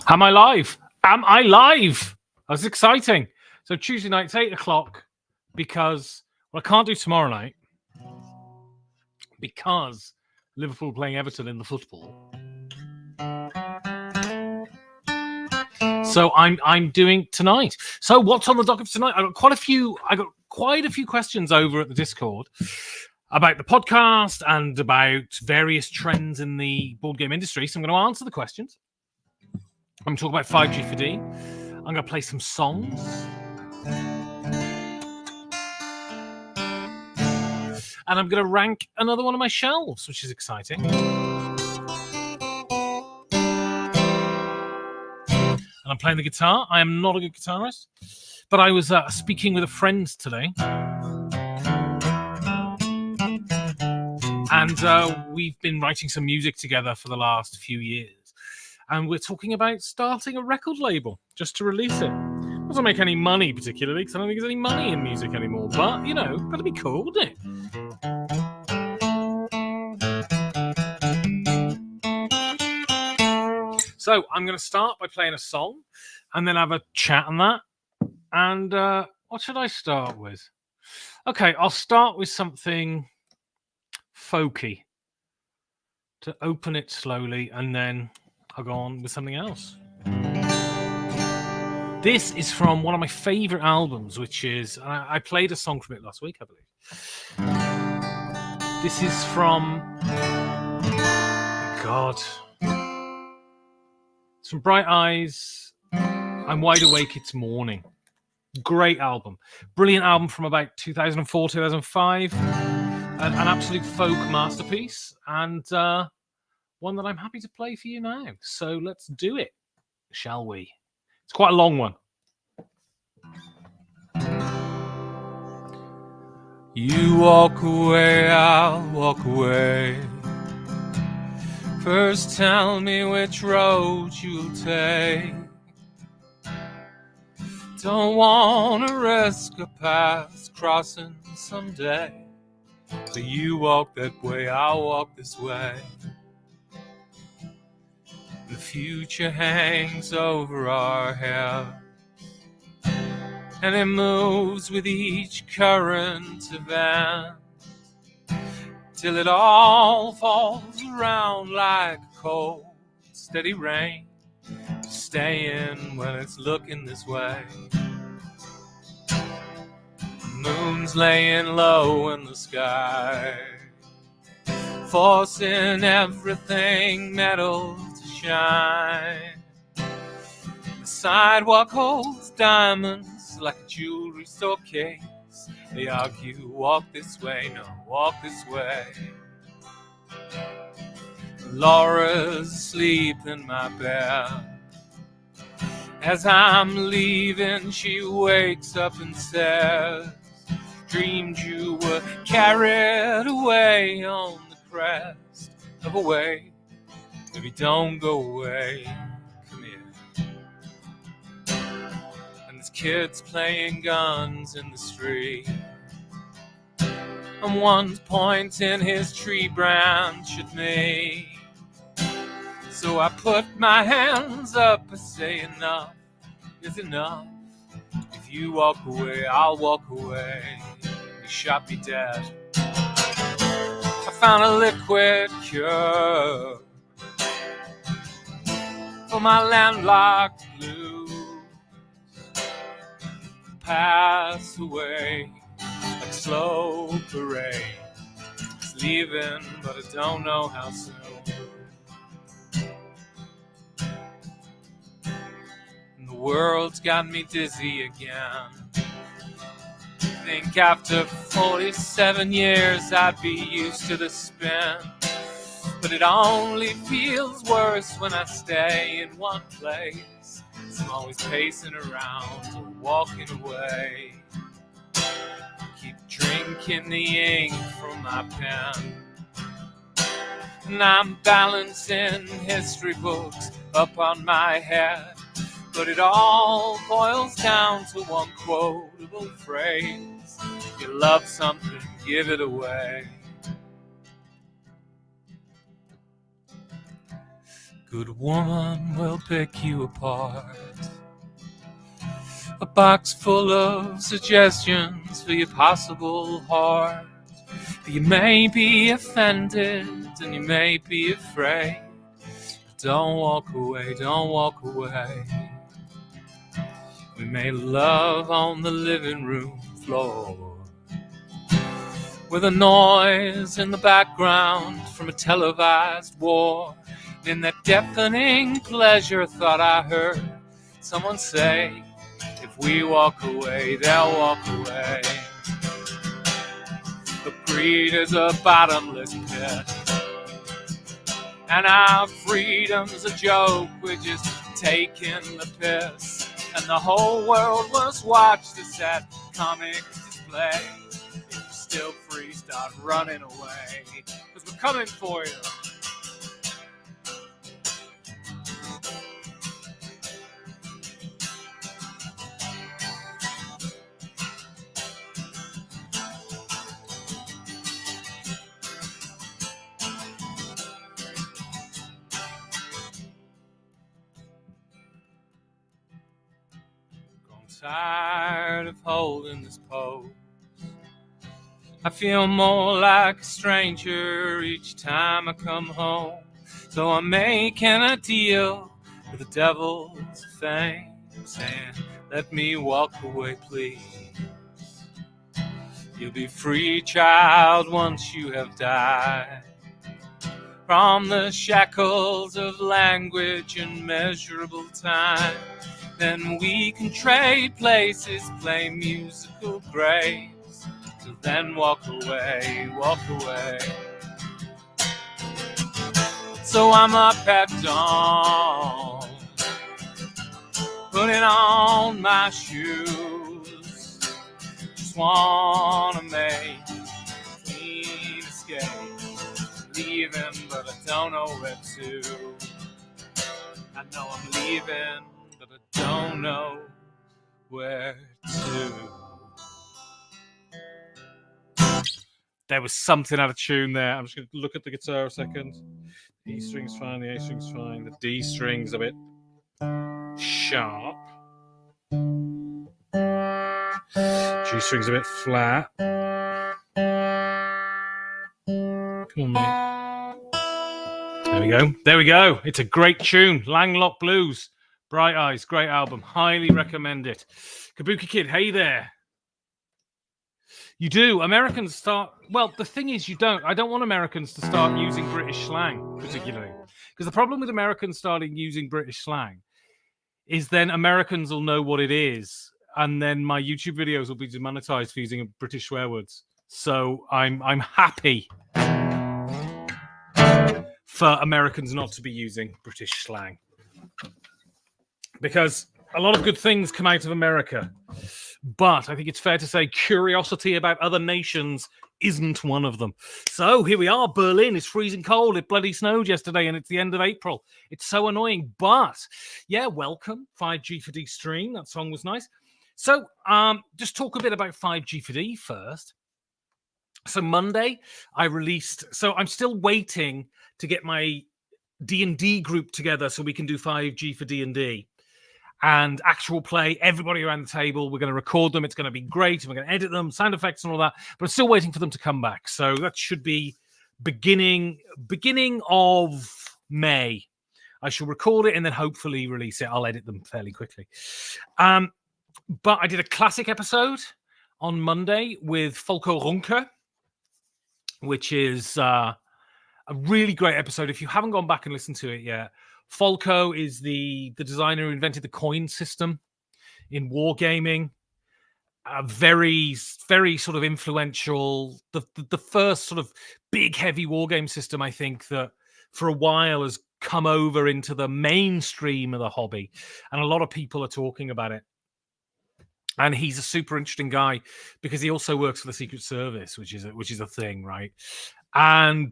Am I live? Am I live? That's exciting. So Tuesday night, it's 8 o'clock because, well, I can't do tomorrow night because Liverpool playing Everton in the football. So I'm doing tonight. So what's on the docket for tonight? I got quite a few questions over at the Discord about the podcast and about various trends in the board game industry. So I'm going to answer the questions. I'm going to talk about 5G for D. I'm going to play some songs. And I'm going to rank another one of my shelves, which is exciting. And I'm playing the guitar. I am not a good guitarist, but I was speaking with a friend today. And we've been writing some music together for the last few years. And we're talking about starting a record label just to release it. It doesn't make any money particularly, because I don't think there's any money in music anymore. But, you know, that'd be cool, wouldn't it? So I'm going to start by playing a song and then have a chat on that. And what should I start with? Okay, I'll start with something folky to open it slowly, and then I'll go on with something else. This is from one of my favorite albums, which is, I played a song from it last week, I believe. This is from, God, it's from Bright Eyes, I'm Wide Awake, It's Morning. Great album. Brilliant album from about 2004, 2005. An absolute folk masterpiece, and one that I'm happy to play for you now. So let's do it, shall we? It's quite a long one. You walk away, I'll walk away. First tell me which road you'll take. Don't want to risk a path crossing someday. So you walk that way, I'll walk this way. The future hangs over our head, and it moves with each current event, till it all falls around like a cold, steady rain, staying when it's looking this way. The moon's laying low in the sky, forcing everything metal to shine. The sidewalk holds diamonds like a jewelry store case. They argue, walk this way, no, walk this way. Laura's asleep in my bed. As I'm leaving, she wakes up and says, dreamed you were carried away on the crest of a wave. Baby, don't go away, come here. And there's kids playing guns in the street, and one's pointing his tree branch at me. So I put my hands up and say enough is enough. If you walk away, I'll walk away. You shot me dead. I found a liquid cure for my landlocked blues. Pass away like slow parade. It's leaving, but I don't know how soon. And the world's got me dizzy again. Think after 47 years I'd be used to the spin, but it only feels worse when I stay in one place. So I'm always pacing around or walking away. Keep drinking the ink from my pen, and I'm balancing history books up on my head. But it all boils down to one quotable phrase: if you love something, give it away. Good woman will pick you apart. A box full of suggestions for your possible heart. You may be offended and you may be afraid. But don't walk away, don't walk away. We made love on the living room floor, with a noise in the background from a televised war. And in that deafening pleasure, thought I heard someone say, if we walk away, they'll walk away. The greed is a bottomless pit, and our freedom's a joke. We're just taking the piss, and the whole world must watch the sad comic display. If you're still free, start running away, 'cause we're coming for you. Tired of holding this pose. I feel more like a stranger each time I come home. So I'm making a deal with the devil's fame, saying, let me walk away, please. You'll be free, child, once you have died from the shackles of language and measurable time. Then we can trade places, play musical graves. So then walk away, walk away. So I'm up at dawn, putting on my shoes. Just wanna make a clean escape. Leaving, but I don't know where to. I know I'm leaving, but I don't know where to. There was something out of tune there. I'm just going to look at the guitar a second. The E string's fine, the A string's fine, the D string's a bit sharp. G string's a bit flat. Come on, mate. There we go. There we go. It's a great tune. Langlock Blues. Bright Eyes, great album. Highly recommend it. Kabuki Kid, hey there. You do. Americans start... Well, the thing is, you don't. I don't want Americans to start using British slang, particularly. Because the problem with Americans starting using British slang is then Americans will know what it is. And then my YouTube videos will be demonetized for using British swear words. So I'm happy for Americans not to be using British slang. Because a lot of good things come out of America. But I think it's fair to say curiosity about other nations isn't one of them. So here we are. Berlin is freezing cold. It bloody snowed yesterday and it's the end of April. It's so annoying. But yeah, welcome. 5G for D stream. That song was nice. So just talk a bit about 5G for D first. So Monday I released... So I'm still waiting to get my D&D group together so we can do 5G for D&D. And actual play, everybody around the table. We're going to record them. It's going to be great. And we're going to edit them, sound effects and all that. But I'm still waiting for them to come back. So that should be beginning of May. I shall record it and then hopefully release it. I'll edit them fairly quickly. But I did a classic episode on Monday with Volko Runke, which is a really great episode. If you haven't gone back and listened to it yet, Volko is the designer who invented the coin system in wargaming. Very, very sort of influential. The first sort of big, heavy wargame system, I think, that for a while has come over into the mainstream of the hobby. And a lot of people are talking about it. And he's a super interesting guy because he also works for the Secret Service, which is a thing, right? And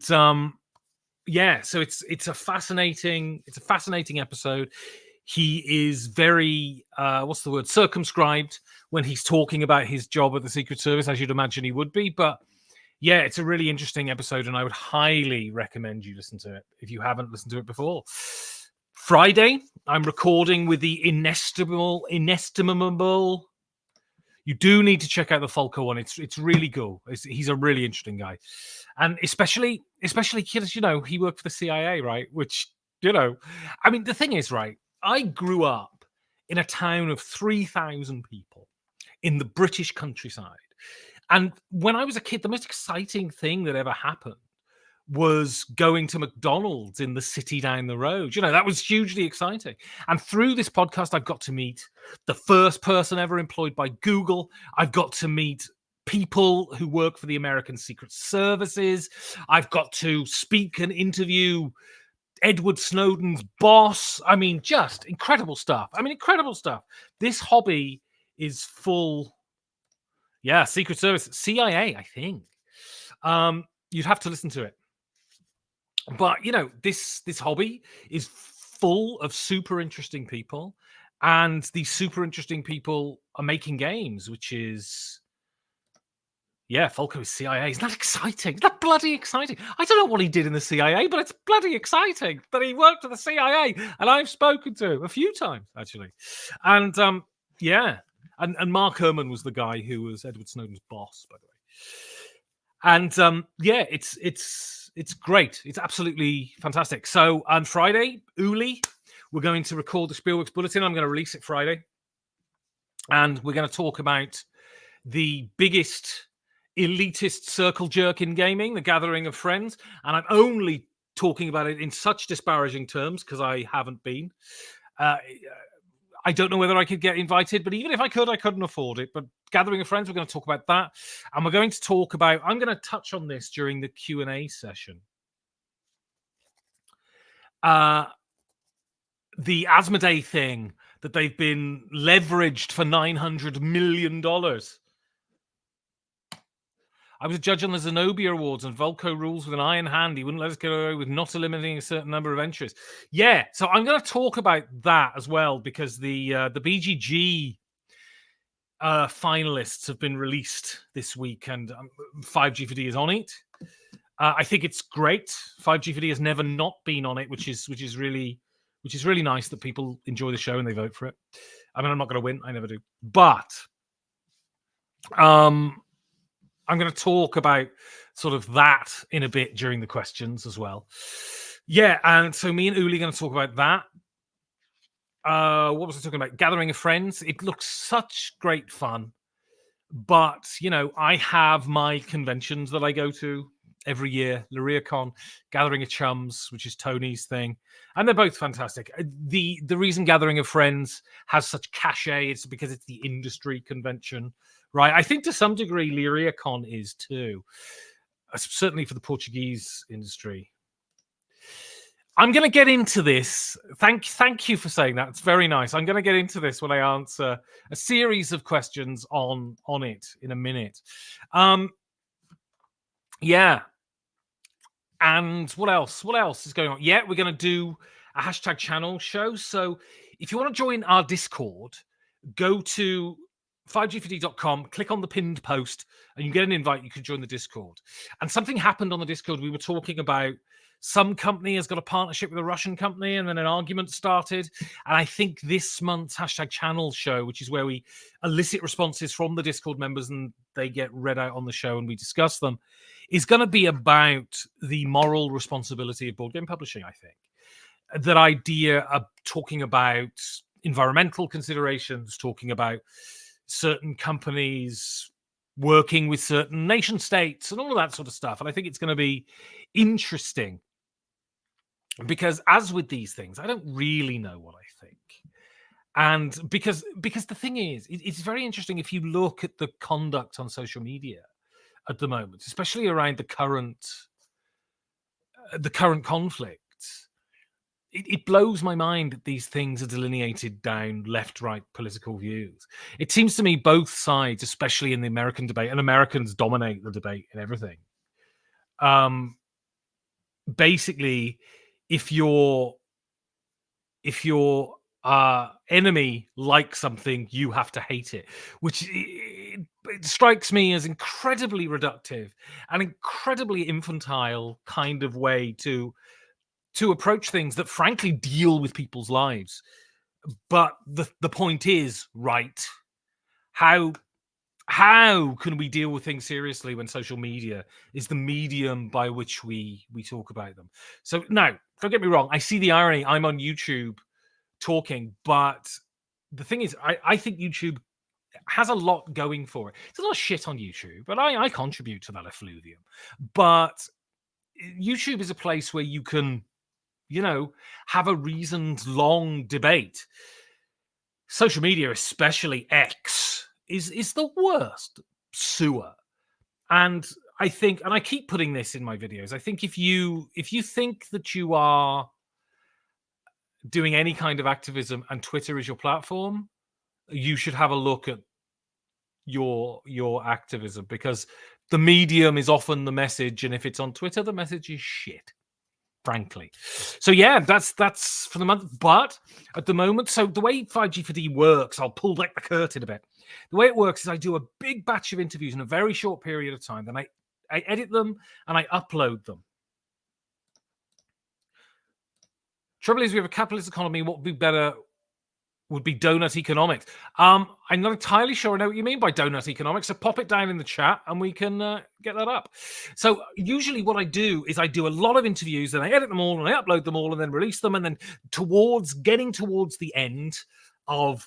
yeah, so it's a fascinating episode. He is very circumscribed when he's talking about his job at the Secret Service, as you'd imagine he would be. But yeah, it's a really interesting episode, and I would highly recommend you listen to it if you haven't listened to it before. Friday, I'm recording with the inestimable. You do need to check out the Falco one. It's really cool. He's a really interesting guy, and especially kids. He worked for the CIA, right? Which I mean, the thing is, right? I grew up in a town of 3,000 people in the British countryside, and when I was a kid, the most exciting thing that ever happened was going to McDonald's in the city down the road. That was hugely exciting. And through this podcast, I've got to meet the first person ever employed by Google. I've got to meet people who work for the American Secret Services. I've got to speak and interview Edward Snowden's boss. I mean, just incredible stuff. This hobby is full. Yeah, Secret Service, CIA, I think. You'd have to listen to it. But this hobby is full of super interesting people, and these super interesting people are making games, which is Falco is CIA. Isn't that exciting? Isn't that bloody exciting? I don't know what he did in the CIA, but it's bloody exciting that he worked for the CIA, and I've spoken to him a few times actually. And and Mark Herman was the guy who was Edward Snowden's boss, by the way. And it's great. It's absolutely fantastic. So on Friday, Uli, we're going to record the Spielworxx Bulletin. I'm going to release it Friday. And we're going to talk about the biggest elitist circle jerk in gaming, the Gathering of Friends. And I'm only talking about it in such disparaging terms because I haven't been. I don't know whether I could get invited, but even if I could, I couldn't afford it. But Gathering of Friends, we're going to talk about that. And we're going to talk about, I'm going to touch on this during the Q&A session. The Asmodee thing that they've been leveraged for $900 million. I was a judge on the Zenobia Awards, and Volko rules with an iron hand. He wouldn't let us get away with not eliminating a certain number of entries. Yeah, so I'm going to talk about that as well, because the BGG finalists have been released this week, and 5G4D is on it. I think it's great. 5G4D has never not been on it, which is really nice that people enjoy the show and they vote for it. I mean, I'm not going to win. I never do. But I'm going to talk about sort of that in a bit during the questions as well. Yeah, and so me and Uli are going to talk about that. What was I talking about? Gathering of Friends. It looks such great fun. But, I have my conventions that I go to every year. LyriaCon, Gathering of Chums, which is Tony's thing. And they're both fantastic. The reason Gathering of Friends has such cachet is because it's the industry convention. Right, I think to some degree LyriaCon is too, certainly for the Portuguese industry. I'm going to get into this. Thank you for saying that. It's very nice. I'm going to get into this when I answer a series of questions on it in a minute. Yeah. And what else? What else is going on? Yeah, we're going to do a hashtag channel show. So if you want to join our Discord, go to 5g4d.com, click on the pinned post, and you get an invite. You can join the Discord. And something happened on the Discord. We were talking about some company has got a partnership with a Russian company, and then an argument started. And I think this month's hashtag channel show, which is where we elicit responses from the Discord members and they get read out on the show and we discuss them, is going to be about the moral responsibility of board game publishing, I think. That idea of talking about environmental considerations, talking about certain companies working with certain nation states and all of that sort of stuff. And I think it's going to be interesting because, as with these things, I don't really know what I think. And because the thing is, it's very interesting if you look at the conduct on social media at the moment, especially around the current conflict. It blows my mind that these things are delineated down left-right political views. It seems to me both sides, especially in the American debate, and Americans dominate the debate in everything. Basically, if your enemy likes something, you have to hate it, which it strikes me as incredibly reductive, an incredibly infantile kind of way to to approach things that frankly deal with people's lives. But the point is, right, how can we deal with things seriously when social media is the medium by which we talk about them? So now, don't get me wrong, I see the irony. I'm on YouTube talking, but the thing is, I think YouTube has a lot going for it. There's a lot of shit on YouTube, but I contribute to that effluvium. But YouTube is a place where you can, have a reasoned long debate. Social media, especially X, is the worst sewer. And I think, and I keep putting this in my videos, I think if you think that you are doing any kind of activism and Twitter is your platform, you should have a look at your activism, because the medium is often the message, and if it's on Twitter, the message is shit, frankly. So yeah, that's for the month. But at the moment, so the way 5G4D works, I'll pull back the curtain a bit. The way it works is I do a big batch of interviews in a very short period of time, then I edit them and I upload them. Trouble is, we have a capitalist economy. What would be better would be donut economics. I'm not entirely sure I know what you mean by donut economics, so pop it down in the chat and we can get that up. So usually what I do is I do a lot of interviews, and I edit them all and I upload them all and then release them, and then getting towards the end of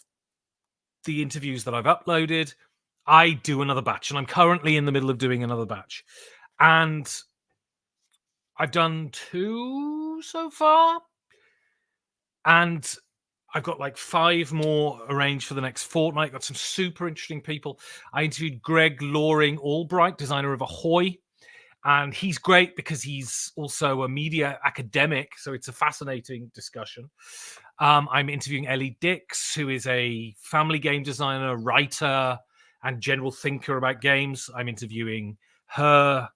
the interviews that I've uploaded, I do another batch, and I'm currently in the middle of doing another batch. And I've done 2 so far, and I've got like 5 more arranged for the next fortnight. Got some super interesting people. I interviewed Greg Loring Albright, designer of Ahoy. And he's great because he's also a media academic. So it's a fascinating discussion. I'm interviewing Ellie Dix, who is a family game designer, writer, and general thinker about games. I'm interviewing her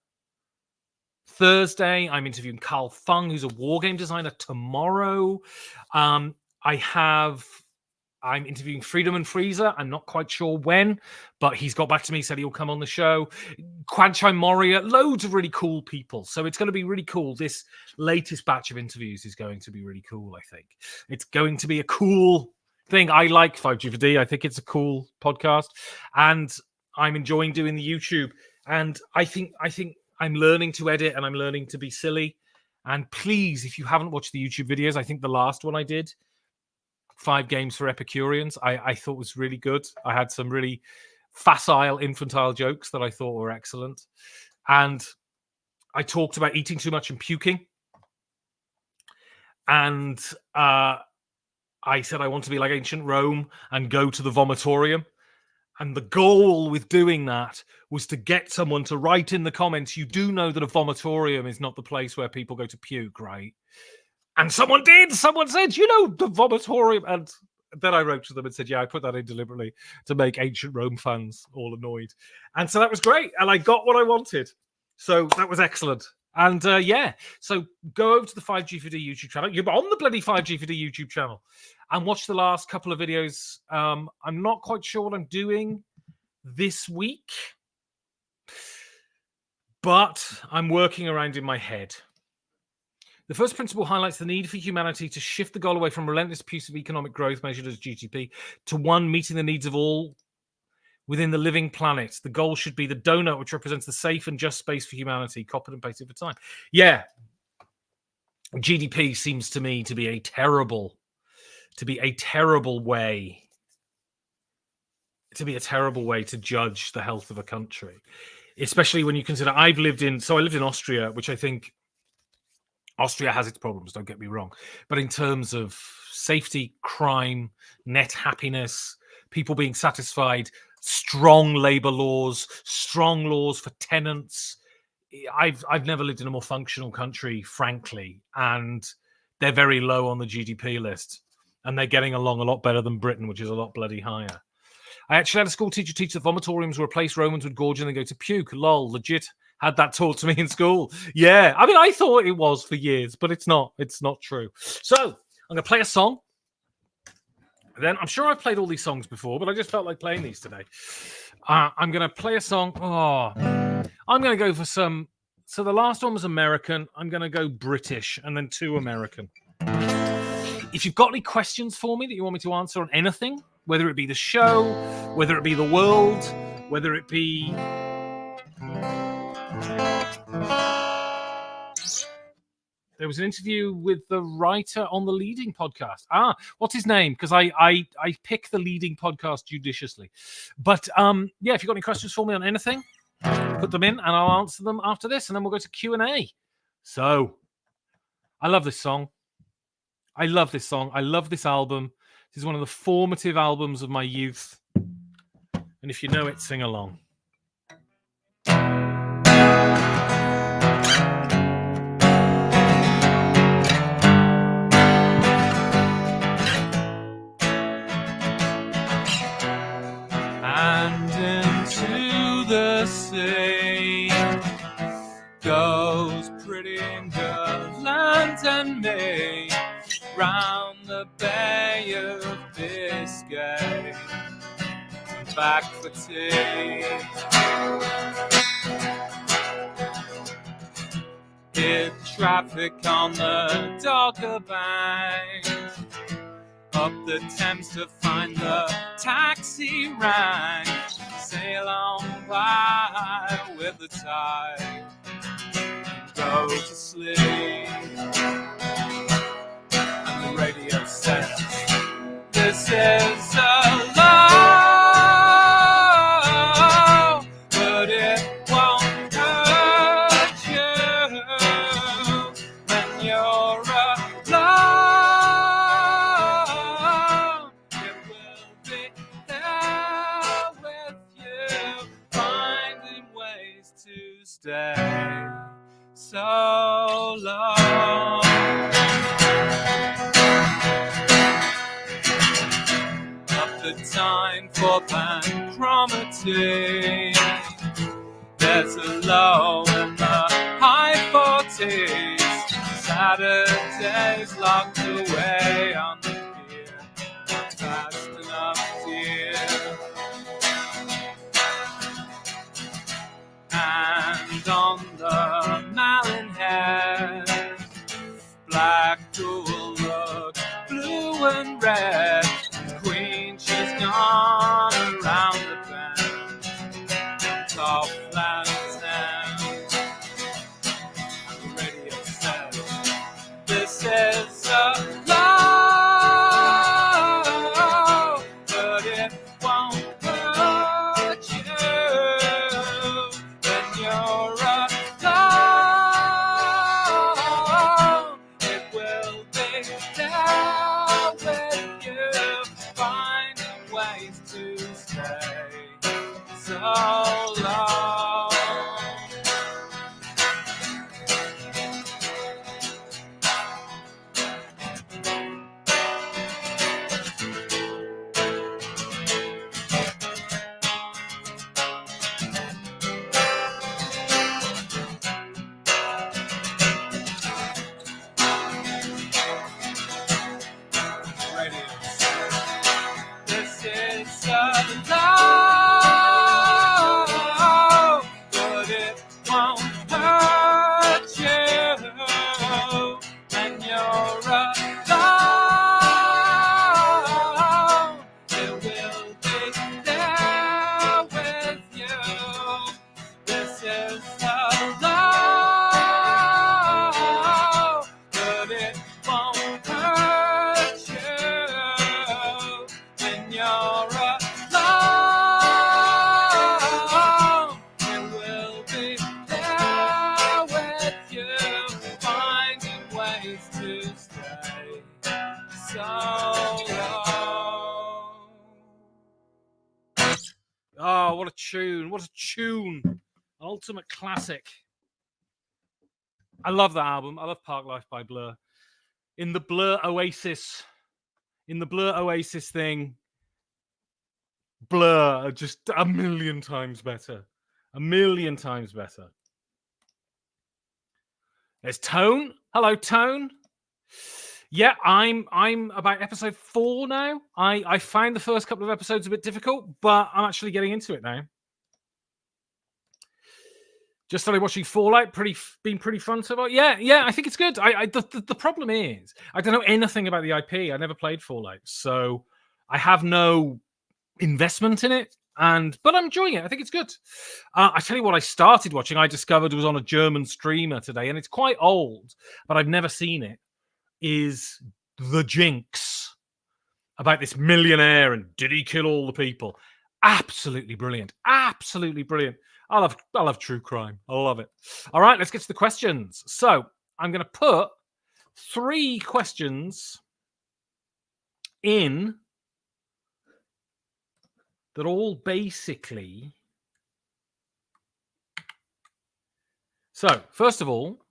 Thursday. I'm interviewing Carl Fung, who's a war game designer, tomorrow. I'm interviewing Freedom and Freezer. I'm not quite sure when, but he's got back to me, said he'll come on the show. Quanchai Moria, loads of really cool people. So it's going to be really cool. This latest batch of interviews is going to be really cool, I think. It's going to be a cool thing. I like 5G4D. I think it's a cool podcast. And I'm enjoying doing the YouTube. And I think I'm learning to edit, and I'm learning to be silly. And please, if you haven't watched the YouTube videos, I think the last one I did, 5 games for Epicureans, I thought was really good. I had some really facile, infantile jokes that I thought were excellent. And I talked about eating too much and puking. And I said I want to be like ancient Rome and go to the vomitorium. And the goal with doing that was to get someone to write in the comments, you do know that a vomitorium is not the place where people go to puke, right? And someone did. Someone said, the vomitorium. And then I wrote to them and said, yeah, I put that in deliberately to make ancient Rome fans all annoyed. And so that was great. And I got what I wanted. So that was excellent. And so go over to the 5G4D YouTube channel. You're on the bloody 5G4D YouTube channel and watch the last couple of videos. I'm not quite sure what I'm doing this week, but I'm working around in my head. The first principle highlights the need for humanity to shift the goal away from relentless pursuit of economic growth measured as GDP to one meeting the needs of all within the living planet. The goal should be the donut, which represents the safe and just space for humanity, copied and pasted for time. Yeah. GDP seems to me to be a terrible way to judge the health of a country, especially when you consider I lived in Austria, which I think Austria has its problems, don't get me wrong. But in terms of safety, crime, net happiness, people being satisfied, strong labor laws, strong laws for tenants. I've never lived in a more functional country, frankly, and they're very low on the GDP list. And they're getting along a lot better than Britain, which is a lot bloody higher. I actually had a school teacher teach that vomitoriums were a place Romans would gorge and then go to puke. Lol, legit. Had that taught to me in school. Yeah, I mean, I thought it was for years, but it's not. It's not true. So I'm going to play a song. Then I'm sure I've played all these songs before, but I just felt like playing these today. I'm going to play a song. I'm going to go for some So the last one was American. I'm going to go British and then 2 American. If you've got any questions for me that you want me to answer on anything, whether it be the show, whether it be the world, whether it be... There was an interview with the writer on the Leading podcast. What's his name? Because I pick the Leading podcast judiciously. But yeah, if you've got any questions for me on anything, put them in and I'll answer them after this. And then we'll go to Q&A. So, I love this song. I love this song. I love this album. This is one of the formative albums of my youth. And if you know it, sing along. And into the sea goes pretty girl and me round the Bay of Biscay and back for tea. Hit traffic on the Dogger Bank, up the Thames to find the taxi rank, sail on by with the tide, and go to sleep. And the radio says, this is a love, but it won't hurt you when you're alone. It will be there with you, finding ways to stay so long. The time for panchromaty. There's a low in the high 40s. Saturdays locked away on the pier. Not fast enough, dear. And on the Malin Head, black will look blue and red. Queen, she's gone around the bend, top lands end. And the radio says, this is a love, but it won't hurt you when you're alone. It will be there with you, finding ways to stay so long. Oh, what a tune. What a tune. Ultimate classic. I love that album. I love Parklife by Blur. In the Blur Oasis thing, Blur are just a million times better. A million times better. There's Tone. Hello, Tone. Yeah, I'm about episode 4 now. I found the first couple of episodes a bit difficult, but I'm actually getting into it now. Just started watching Fallout. Been pretty fun so far. Yeah. I think it's good. The problem is I don't know anything about the IP. I never played Fallout, so I have no investment in it. But I'm enjoying it. I think it's good. I tell you what, I started watching. I discovered was on a German streamer today, and it's quite old, but I've never seen it. Is The Jinx, about this millionaire and did he kill all the people? Absolutely brilliant. Absolutely brilliant. I love true crime. I love it. All right, let's get to the questions. So I'm going to put 3 questions in that all basically. So first of all,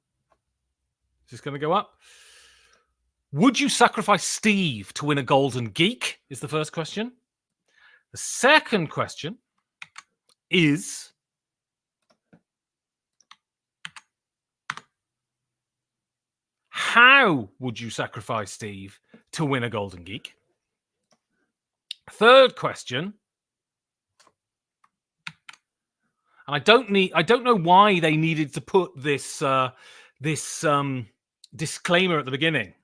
is this going to go up? Would you sacrifice Steve to win a Golden Geek? Is the first question. The second question is, how would you sacrifice Steve to win a Golden Geek? Third question, and I don't know why they needed to put this disclaimer at the beginning,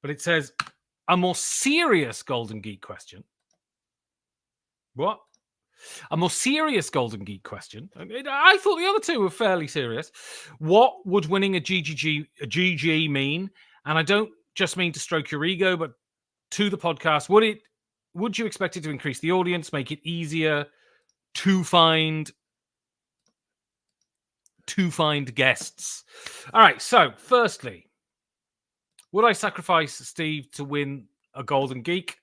but it says a more serious Golden Geek question. What? A more serious Golden Geek question. I thought the other 2 were fairly serious. What would winning a GG mean? And I don't just mean to stroke your ego, but to the podcast, would you expect it to increase the audience, make it easier to find guests? All right. So, firstly, would I sacrifice Steve to win a Golden Geek?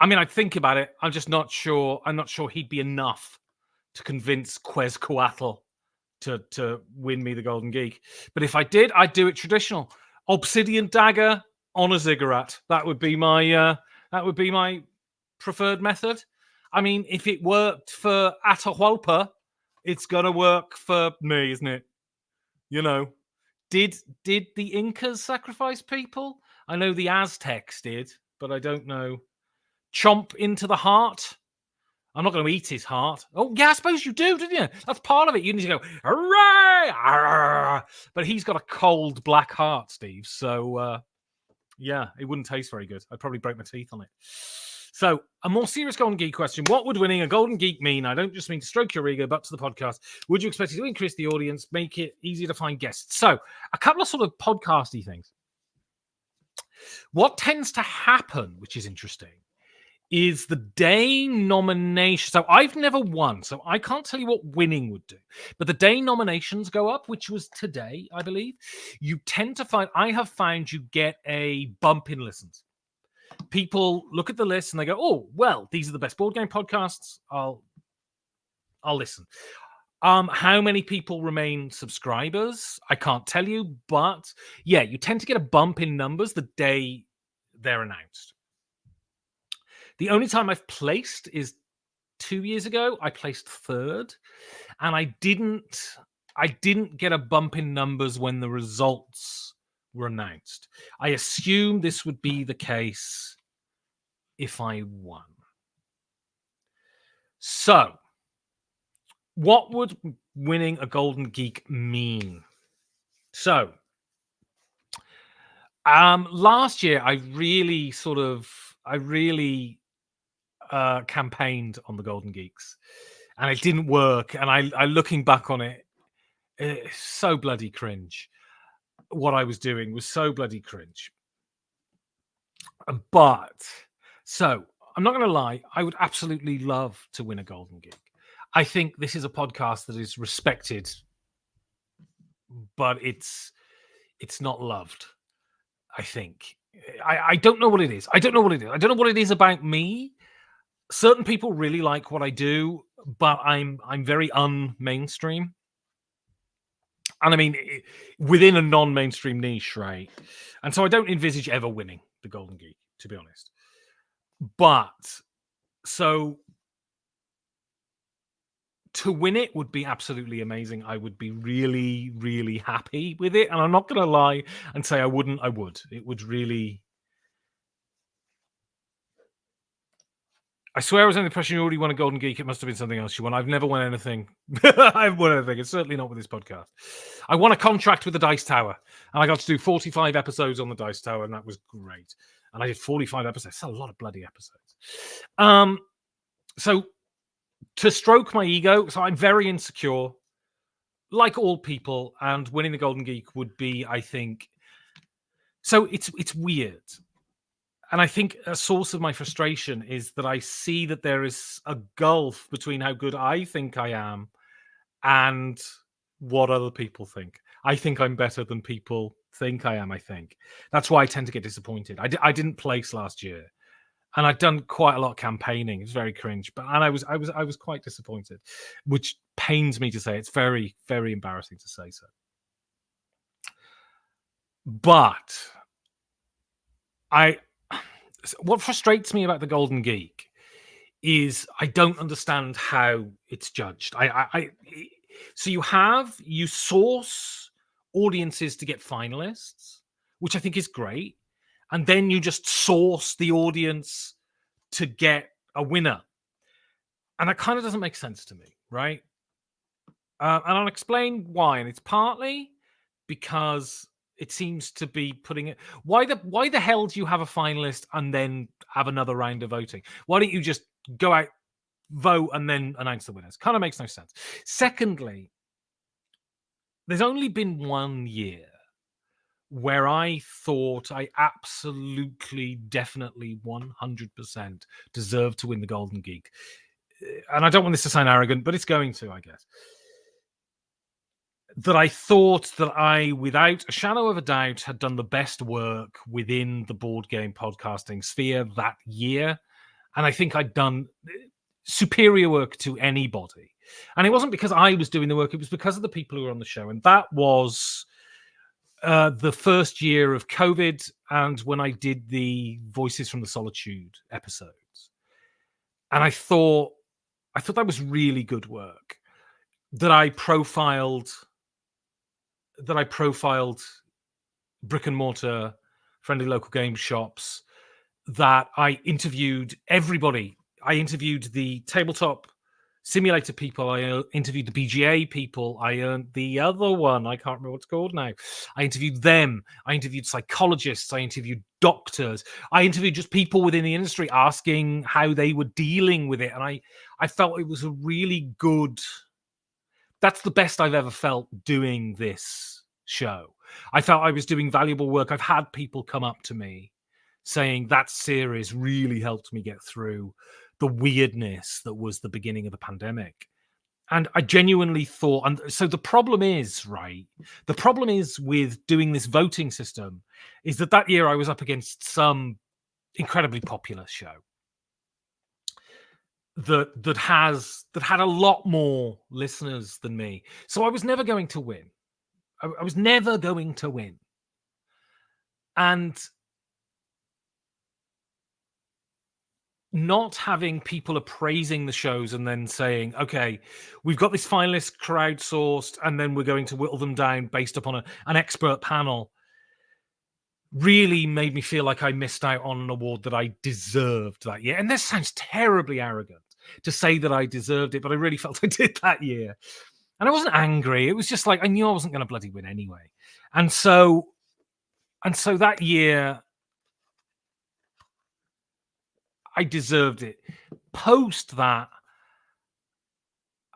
I mean, I'd think about it. I'm just not sure. I'm not sure he'd be enough to convince Quetzalcoatl to win me the Golden Geek. But if I did, I'd do it traditional. Obsidian dagger on a ziggurat. That would be my preferred method. I mean, if it worked for Atahualpa, it's gonna work for me, isn't it? You know, did the Incas sacrifice people? I know the Aztecs did, but I don't know. Chomp into the heart. I'm not going to eat his heart. Oh, yeah, I suppose you do, didn't you? That's part of it. You need to go, hooray! Arr! But he's got a cold black heart, Steve. So, yeah, it wouldn't taste very good. I'd probably break my teeth on it. So, a more serious Golden Geek question. What would winning a Golden Geek mean? I don't just mean to stroke your ego, but to the podcast. Would you expect it to increase the audience, make it easier to find guests? So, a couple of sort of podcasty things. What tends to happen, which is interesting, is the day nomination. So I've never won, so I can't tell you what winning would do. But the day nominations go up, which was today, I believe. You tend to find, I have found you get a bump in listens. People look at the list and they go, oh, well, these are the best board game podcasts. I'll listen. How many people remain subscribers? I can't tell you, but yeah, you tend to get a bump in numbers the day they're announced. The only time I've placed is 2 years ago. I placed 3rd, and I didn't get a bump in numbers when the results were announced. I assumed this would be the case if I won. So, what would winning a Golden Geek mean? So, last year I really campaigned on the Golden Geeks, and it didn't work. And I looking back on it, it's so bloody cringe. What I was doing was so bloody cringe. But so I'm not going to lie, I would absolutely love to win a Golden Geek. I think this is a podcast that is respected, but it's not loved. I think I don't know what it is. I don't know what it is about me. Certain people really like what I do, but I'm very un-mainstream. And I mean, within a non-mainstream niche, right? And so I don't envisage ever winning the Golden Geek, to be honest. But, so, to win it would be absolutely amazing. I would be really, really happy with it. And I'm not going to lie and say I wouldn't. I would. It would really... I swear I was under the impression you already won a Golden Geek. It must have been something else you won. I've never won anything. I've won anything. It's certainly not with this podcast. I won a contract with the Dice Tower, and I got to do 45 episodes on the Dice Tower, and that was great. And I did 45 episodes. That's a lot of bloody episodes. So to stroke my ego, so I'm very insecure, like all people, and winning the Golden Geek would be, I think. So it's weird. And I think a source of my frustration is that I see that there is a gulf between how good I think I am and what other people think. I think I'm better than people think I am, I think. That's why I tend to get disappointed. I didn't place last year. And I'd done quite a lot of campaigning. It was very cringe. And I was quite disappointed, which pains me to say. It's very, very embarrassing to say so. But what frustrates me about the Golden Geek is I don't understand how it's judged. So you source audiences to get finalists, which I think is great, and then you just source the audience to get a winner, and that kind of doesn't make sense to me, right? And I'll explain why, and it's partly because it seems to be putting it. Why the hell do you have a finalist and then have another round of voting? Why don't you just go out, vote, and then announce the winners? Kind of makes no sense. Secondly, there's only been 1 year where I thought I absolutely, definitely, 100% deserved to win the Golden Geek. And I don't want this to sound arrogant, but it's going to, I guess. That I thought that I, without a shadow of a doubt, had done the best work within the board game podcasting sphere that year. And I think I'd done superior work to anybody. And it wasn't because I was doing the work, it was because of the people who were on the show. And that was the first year of COVID and when I did the Voices from the Solitude episodes. And I thought that was really good work. That I profiled brick and mortar friendly local game shops, that I interviewed everybody. I interviewed the tabletop simulator people. I interviewed the BGA people. I earned the other one. I can't remember what it's called now. I interviewed them. I interviewed psychologists. I interviewed doctors. I interviewed just people within the industry asking how they were dealing with it. And I felt it was a really good... That's the best I've ever felt doing this show. I felt I was doing valuable work. I've had people come up to me saying that series really helped me get through the weirdness that was the beginning of the pandemic. And I genuinely thought, and so the problem is, right? The problem is with doing this voting system is that year I was up against some incredibly popular show that had a lot more listeners than me. So I was never going to win. I was never going to win. And not having people appraising the shows and then saying, okay, we've got this finalist crowdsourced and then we're going to whittle them down based upon an expert panel, really made me feel like I missed out on an award that I deserved that year. And this sounds terribly arrogant to say that I deserved it, but I really felt I did that year. And I wasn't angry. It was just like, I knew I wasn't going to bloody win anyway. And so that year, I deserved it. Post that,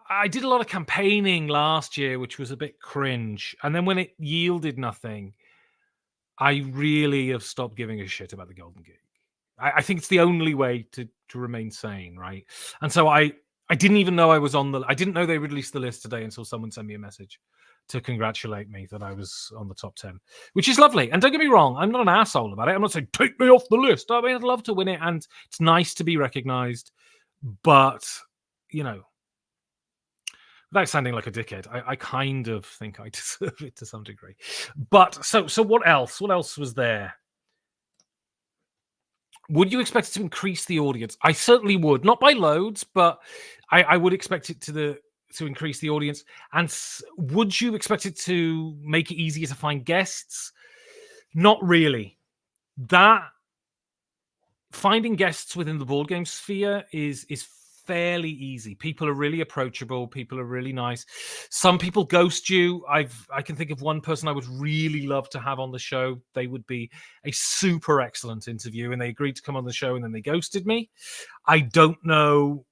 I did a lot of campaigning last year, which was a bit cringe. And then when it yielded nothing, I really have stopped giving a shit about the Golden Geek. I think it's the only way to remain sane, right? And so I didn't even know I was on I didn't know they released the list today until someone sent me a message to congratulate me that I was on the top 10, which is lovely. And don't get me wrong, I'm not an asshole about it. I'm not saying, take me off the list. I mean, I'd love to win it, and it's nice to be recognized. But, without sounding like a dickhead, I kind of think I deserve it to some degree. But, so what else? What else was there? Would you expect it to increase the audience? I certainly would. Not by loads, but I would expect it to increase the audience. And would you expect it to make it easier to find guests? Not really. That, finding guests within the board game sphere is fairly easy. People are really approachable. People are really nice. Some people ghost you. I can think of one person I would really love to have on the show. They would be a super excellent interview, and they agreed to come on the show, and then they ghosted me. I don't know.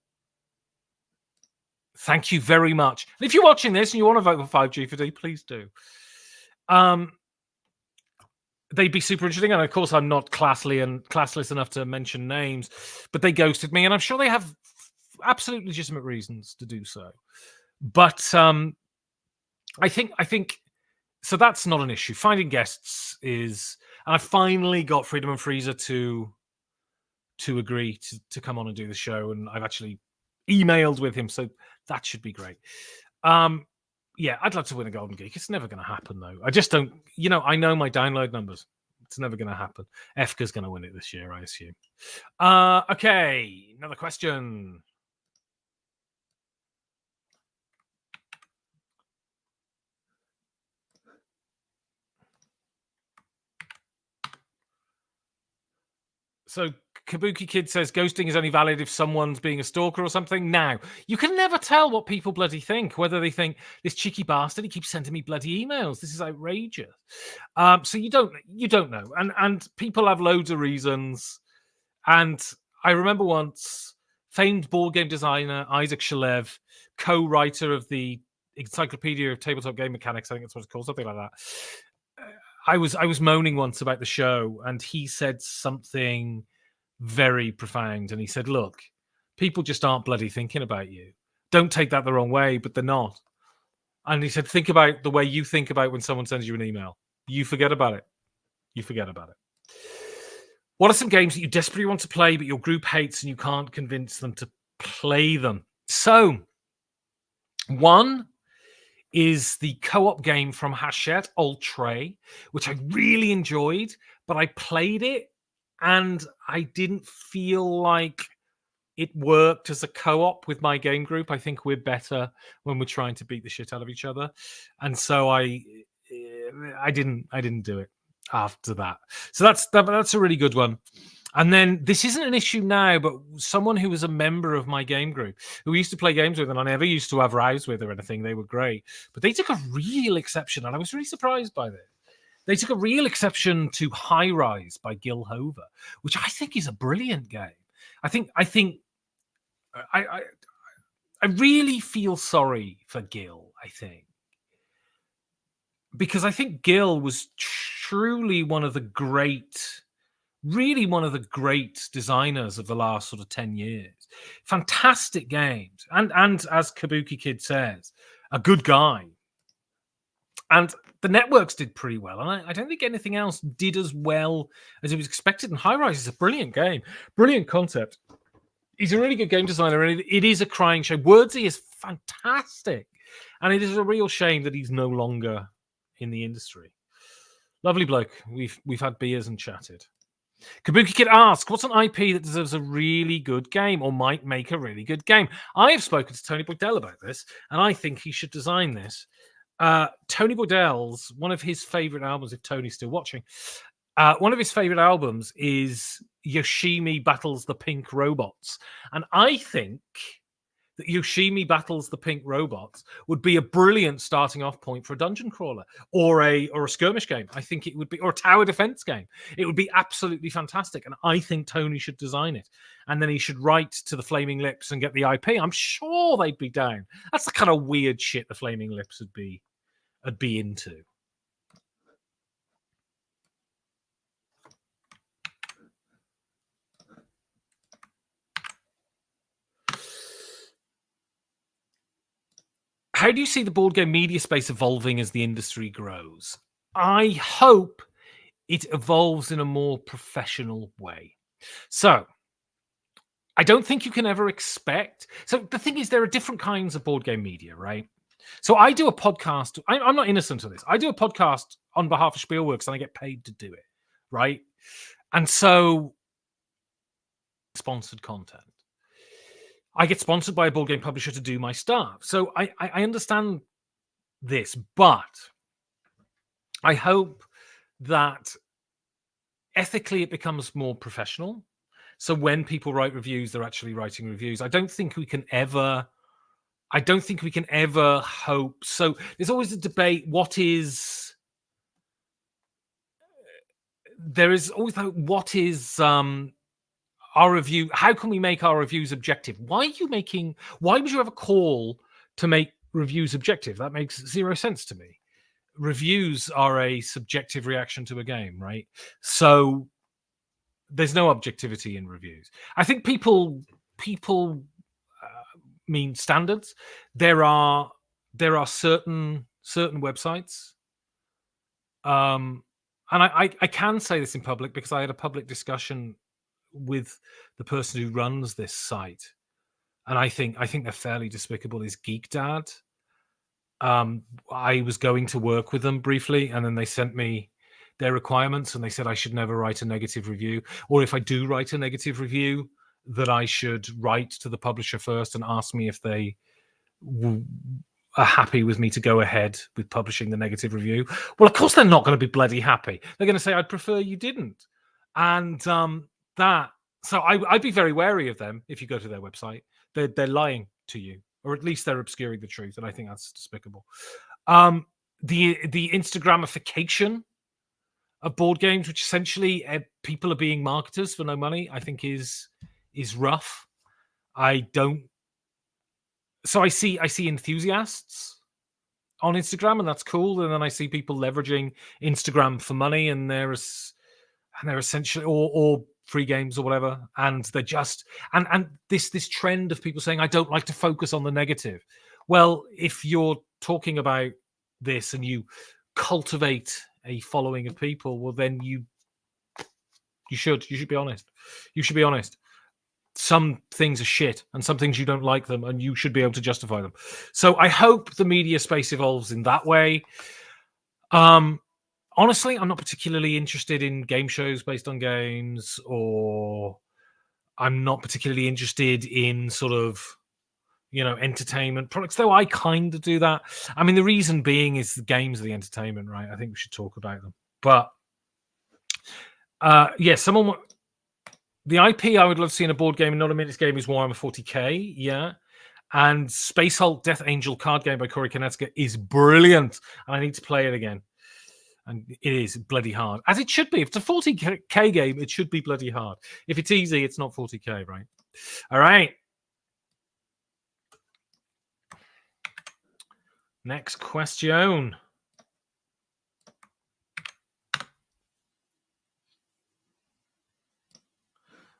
Thank you very much. And if you're watching this and you want to vote for 5G4D, please do. They'd be super interesting, and of course, I'm not classless enough to mention names, but they ghosted me, and I'm sure they have absolute legitimate reasons to do so. But I think so. That's not an issue. Finding guests is, and I finally got Freedom and Freezer to agree to come on and do the show, and I've actually emailed with him, so that should be great. Yeah, I'd love to win a Golden Geek. It's never going to happen, though. I just don't, I know my download numbers. It's never going to happen. Efka's going to win it this year, I assume. Okay, another question. So Kabuki Kid says ghosting is only valid if someone's being a stalker or something. Now, you can never tell what people bloody think, whether they think this cheeky bastard, he keeps sending me bloody emails. This is outrageous. So you don't know. And people have loads of reasons. And I remember once famed board game designer Isaac Shalev, co-writer of the Encyclopedia of Tabletop Game Mechanics, I think that's what it's called, something like that. I was moaning once about the show, and he said something very profound. And he said, look, people just aren't bloody thinking about you. Don't take that the wrong way, but they're not. And he said, think about the way you think about when someone sends you an email. You forget about it. You forget about it. What are some games that you desperately want to play, but your group hates and you can't convince them to play them? So, one is the co-op game from Hachette, Ultray, which I really enjoyed, but I played it and I didn't feel like it worked as a co-op with my game group. I think we're better when we're trying to beat the shit out of each other. And so I didn't do it after that. So that's a really good one. And then this isn't an issue now, but someone who was a member of my game group, who we used to play games with, and I never used to have rows with or anything. They were great, but they took a real exception, and I was really surprised by this. They took a real exception to High Rise by Gil Hoover, which I think is a brilliant game. I really feel sorry for Gil, I think. Because I think Gil was truly one of the great designers of the last sort of 10 years. Fantastic games. And as Kabuki Kid says, a good guy. And the networks did pretty well. And I don't think anything else did as well as it was expected. And High Rise is a brilliant game. Brilliant concept. He's a really good game designer. And it is a crying shame. Wordsy is fantastic. And it is a real shame that he's no longer in the industry. Lovely bloke. We've had beers and chatted. Kabuki Kid asks, what's an IP that deserves a really good game or might make a really good game? I have spoken to Tony Boydell about this, and I think he should design this. Tony Boydell's, one of his favorite albums, if Tony's still watching, one of his favorite albums is Yoshimi Battles the Pink Robots. And I think that Yoshimi Battles the Pink Robots would be a brilliant starting off point for a dungeon crawler or a skirmish game. I think it would be, or a tower defense game. It would be absolutely fantastic. And I think Tony should design it. And then he should write to the Flaming Lips and get the IP. I'm sure they'd be down. That's the kind of weird shit the Flaming Lips would be into. How do you see the board game media space evolving as the industry grows? I hope it evolves in a more professional way. So, I don't think you can ever expect... So, the thing is, there are different kinds of board game media, right? So, I do a podcast. I'm not innocent of this. I do a podcast on behalf of Spielworks, and I get paid to do it, right? And so, sponsored content. I get sponsored by a board game publisher to do my stuff. So I understand this, but I hope that ethically it becomes more professional. So when people write reviews, they're actually writing reviews. I don't think we can ever hope. So there's always a debate. There is always what is our review? How can we make our reviews objective? Why would you have a call to make reviews objective? That makes zero sense to me. Reviews are a subjective reaction to a game, right? So there's no objectivity in reviews. I think people mean standards. There are certain websites, and I can say this in public because I had a public discussion with the person who runs this site, and I think they're fairly despicable. Is Geek Dad? I was going to work with them briefly, and then they sent me their requirements, and they said I should never write a negative review, or if I do write a negative review, that I should write to the publisher first and ask me if they are happy with me to go ahead with publishing the negative review. Well, of course they're not going to be bloody happy. They're going to say I'd prefer you didn't, and so I'd be very wary of them. If you go to their website, they're lying to you, or at least they're obscuring the truth, and I think that's despicable. The Instagramification of board games, which essentially people are being marketers for no money, I think is rough. So I see enthusiasts on Instagram, and that's cool. And then I see people leveraging Instagram for money, and they're essentially or free games or whatever, and they're just and this trend of people saying I don't like to focus on the negative. Well, if you're talking about this and you cultivate a following of people, well, then you should be honest. You should be honest. Some things are shit, and some things you don't like them, and you should be able to justify them. So I hope the media space evolves in that way. Honestly, I'm not particularly interested in game shows based on games, or I'm not particularly interested in sort of, entertainment products, though I kind of do that. I mean, the reason being is the games are the entertainment, right? I think we should talk about them. But the IP I would love to see in a board game and not a minutes game is Warhammer 40k, yeah. And Space Hulk Death Angel card game by Corey Konieczka is brilliant, and I need to play it again. And it is bloody hard, as it should be. If it's a 40k game, it should be bloody hard. If it's easy, it's not 40k, right? All right. Next question.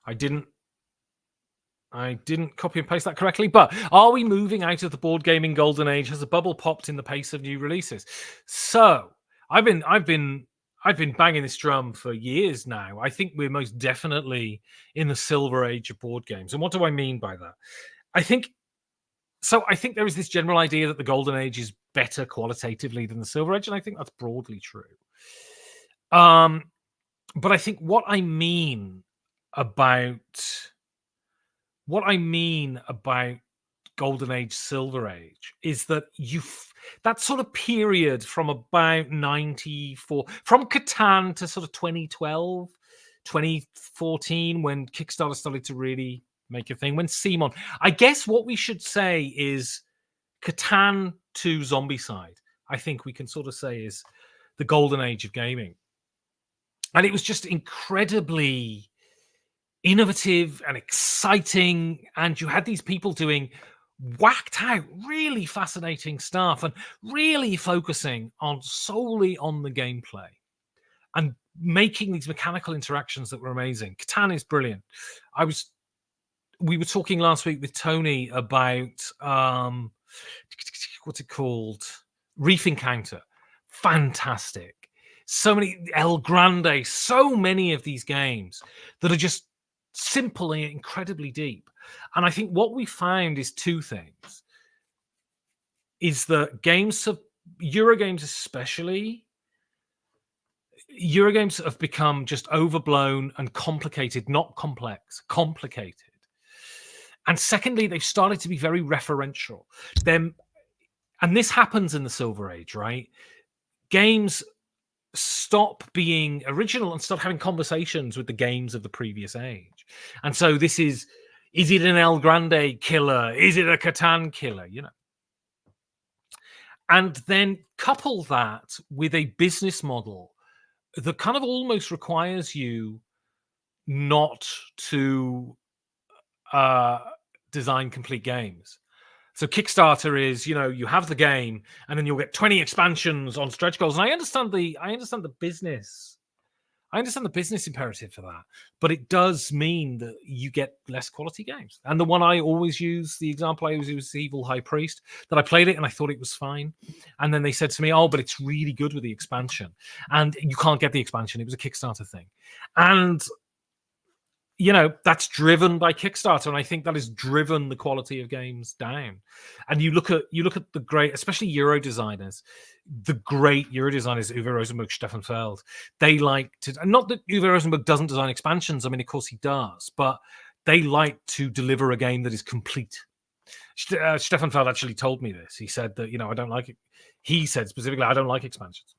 I didn't copy and paste that correctly, but are we moving out of the board gaming golden age? Has a bubble popped in the pace of new releases? So I've been banging this drum for years now. I think we're most definitely in the silver age of board games. And what do I mean by that? I think there is this general idea that the golden age is better qualitatively than the silver age, and I think that's broadly true. But I think what I mean about golden age, silver age is that that sort of period from about 94, from Catan to sort of 2012, 2014, when Kickstarter started to really make a thing, when Simon, I guess what we should say is Catan to Zombicide, I think we can sort of say is the golden age of gaming. And it was just incredibly innovative and exciting, and you had these people doing whacked out, really fascinating stuff and really focusing solely on the gameplay and making these mechanical interactions that were amazing. Catan is brilliant. We were talking last week with Tony about what's it called? Reef Encounter. Fantastic. So many El Grande, so many of these games that are just simple and incredibly deep. And I think what we found is two things. Is that Eurogames especially, Eurogames have become just overblown and complicated, not complex, complicated. And secondly, they've started to be very referential. And this happens in the Silver Age, right? Games stop being original and start having conversations with the games of the previous age. And so this is it an El Grande killer? Is it a Catan killer? And then couple that with a business model that kind of almost requires you not to design complete games. So Kickstarter is, you have the game and then you'll get 20 expansions on stretch goals. And I understand the business. I understand the business imperative for that, but it does mean that you get less quality games. And the one I always use, the example I always use is Evil High Priest, that I played it and I thought it was fine. And then they said to me, oh, but it's really good with the expansion. And you can't get the expansion. It was a Kickstarter thing. And that's driven by Kickstarter, and I think that has driven the quality of games down. And you look at the great, especially Euro designers, the great Euro designers, Uwe Rosenberg, Stefan Feld. They like to, not that Uwe Rosenberg doesn't design expansions. I mean, of course he does, but they like to deliver a game that is complete. Stefan Feld actually told me this. He said that I don't like it. He said specifically, I don't like expansions.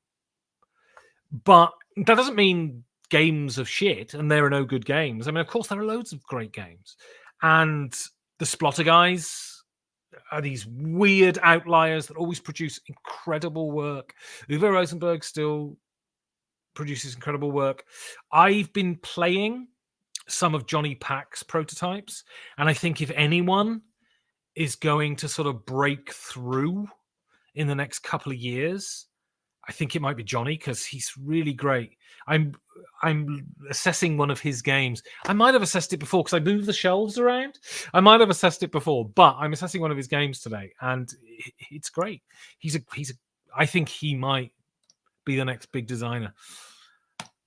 But that doesn't mean games of shit and there are no good games. I mean, of course, there are loads of great games. And the Splotter guys are these weird outliers that always produce incredible work. Uwe Rosenberg still produces incredible work. I've been playing some of Johnny Pack's prototypes, and I think if anyone is going to sort of break through in the next couple of years, I think it might be Johnny, because he's really great. I'm assessing one of his games. I might have assessed it before because I moved the shelves around. I might have assessed it before, but I'm assessing one of his games today, and it's great. I think he might be the next big designer.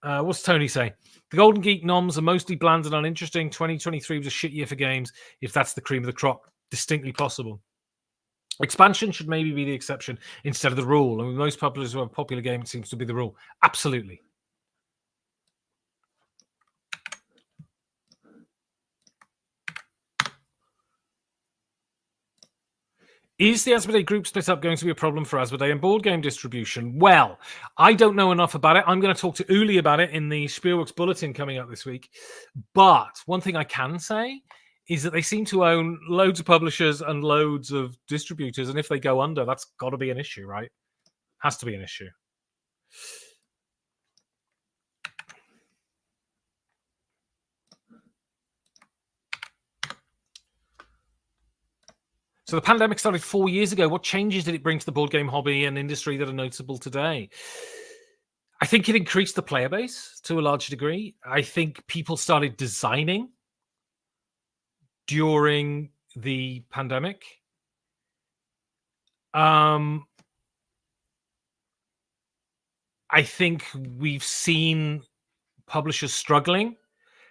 What's Tony say? The Golden Geek noms are mostly bland and uninteresting. 2023 was a shit year for games. If that's the cream of the crop, distinctly possible. Expansion should maybe be the exception instead of the rule. And with most publishers who have a popular game, it seems to be the rule. Absolutely. Is the Asmodee group split up going to be a problem for Asmodee and board game distribution? Well, I don't know enough about it. I'm going to talk to Uli about it in the Spielworks Bulletin coming up this week. But one thing I can say is that they seem to own loads of publishers and loads of distributors. And if they go under, that's got to be an issue, right? Has to be an issue. So the pandemic started 4 years ago. What changes did it bring to the board game hobby and industry that are noticeable today? I think it increased the player base to a large degree. I think people started designing during the pandemic. I think we've seen publishers struggling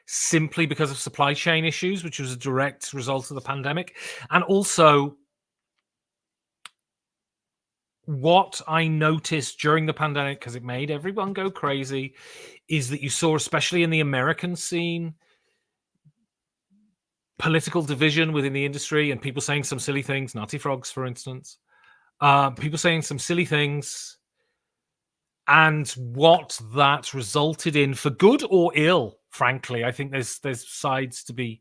simply because of supply chain issues, which was a direct result of the pandemic. And also, what I noticed during the pandemic, because it made everyone go crazy, is that you saw, especially in the American scene, political division within the industry and people saying some silly things, Nazi frogs, for instance, people saying some silly things, and what that resulted in, for good or ill, frankly. I think there's sides to be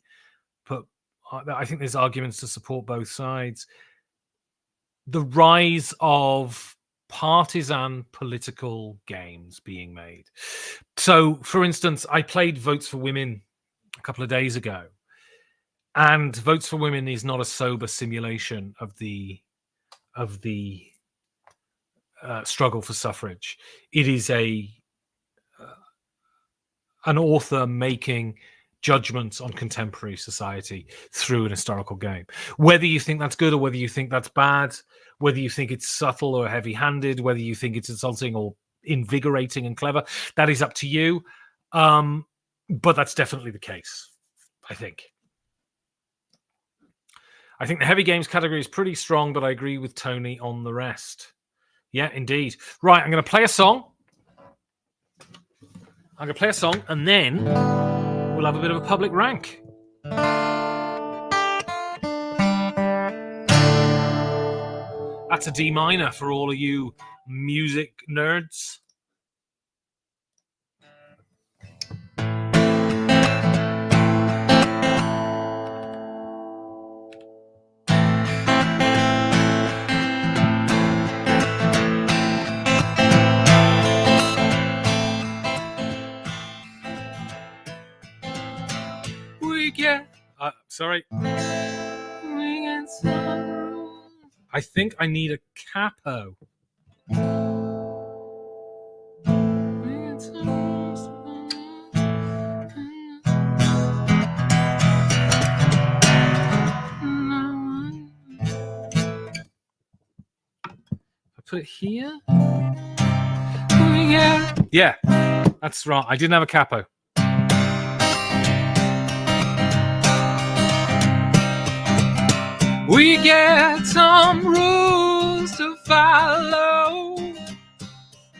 put. I think there's arguments to support both sides. The rise of partisan political games being made. So, for instance, I played Votes for Women a couple of days ago, and Votes for Women is not a sober simulation of the struggle for suffrage. It is an author making judgments on contemporary society through an historical game. Whether you think that's good or whether you think that's bad, whether you think it's subtle or heavy-handed, whether you think it's insulting or invigorating and clever, that is up to you. But that's definitely the case, I think. I think the heavy games category is pretty strong, but I agree with Tony on the rest. Yeah, indeed. Right, I'm going to play a song. And then we'll have a bit of a public rank. That's a D minor for all of you music nerds. we get. Sorry. We get some rules. I think I need a capo. Put it here. Yeah, that's right. I didn't have a capo. We get some rules to follow.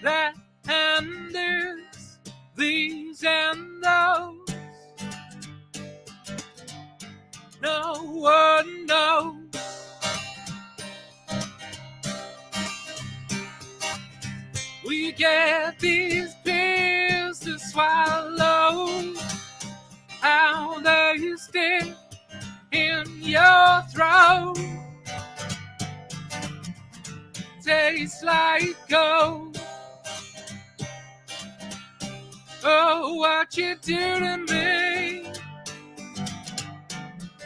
That and this, these and those. No one knows. We get these pills to swallow. How they stick in your throat. Tastes like gold. Oh, what you do to me,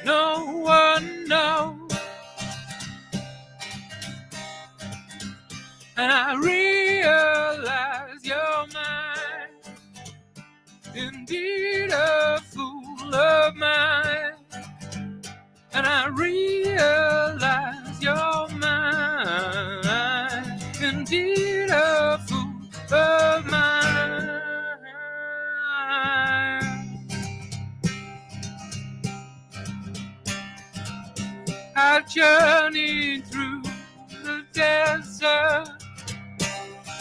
no one knows. And I realize you're mine, indeed a fool of mine. And I realize you're mine, indeed a fool of mine. I journeyed through the desert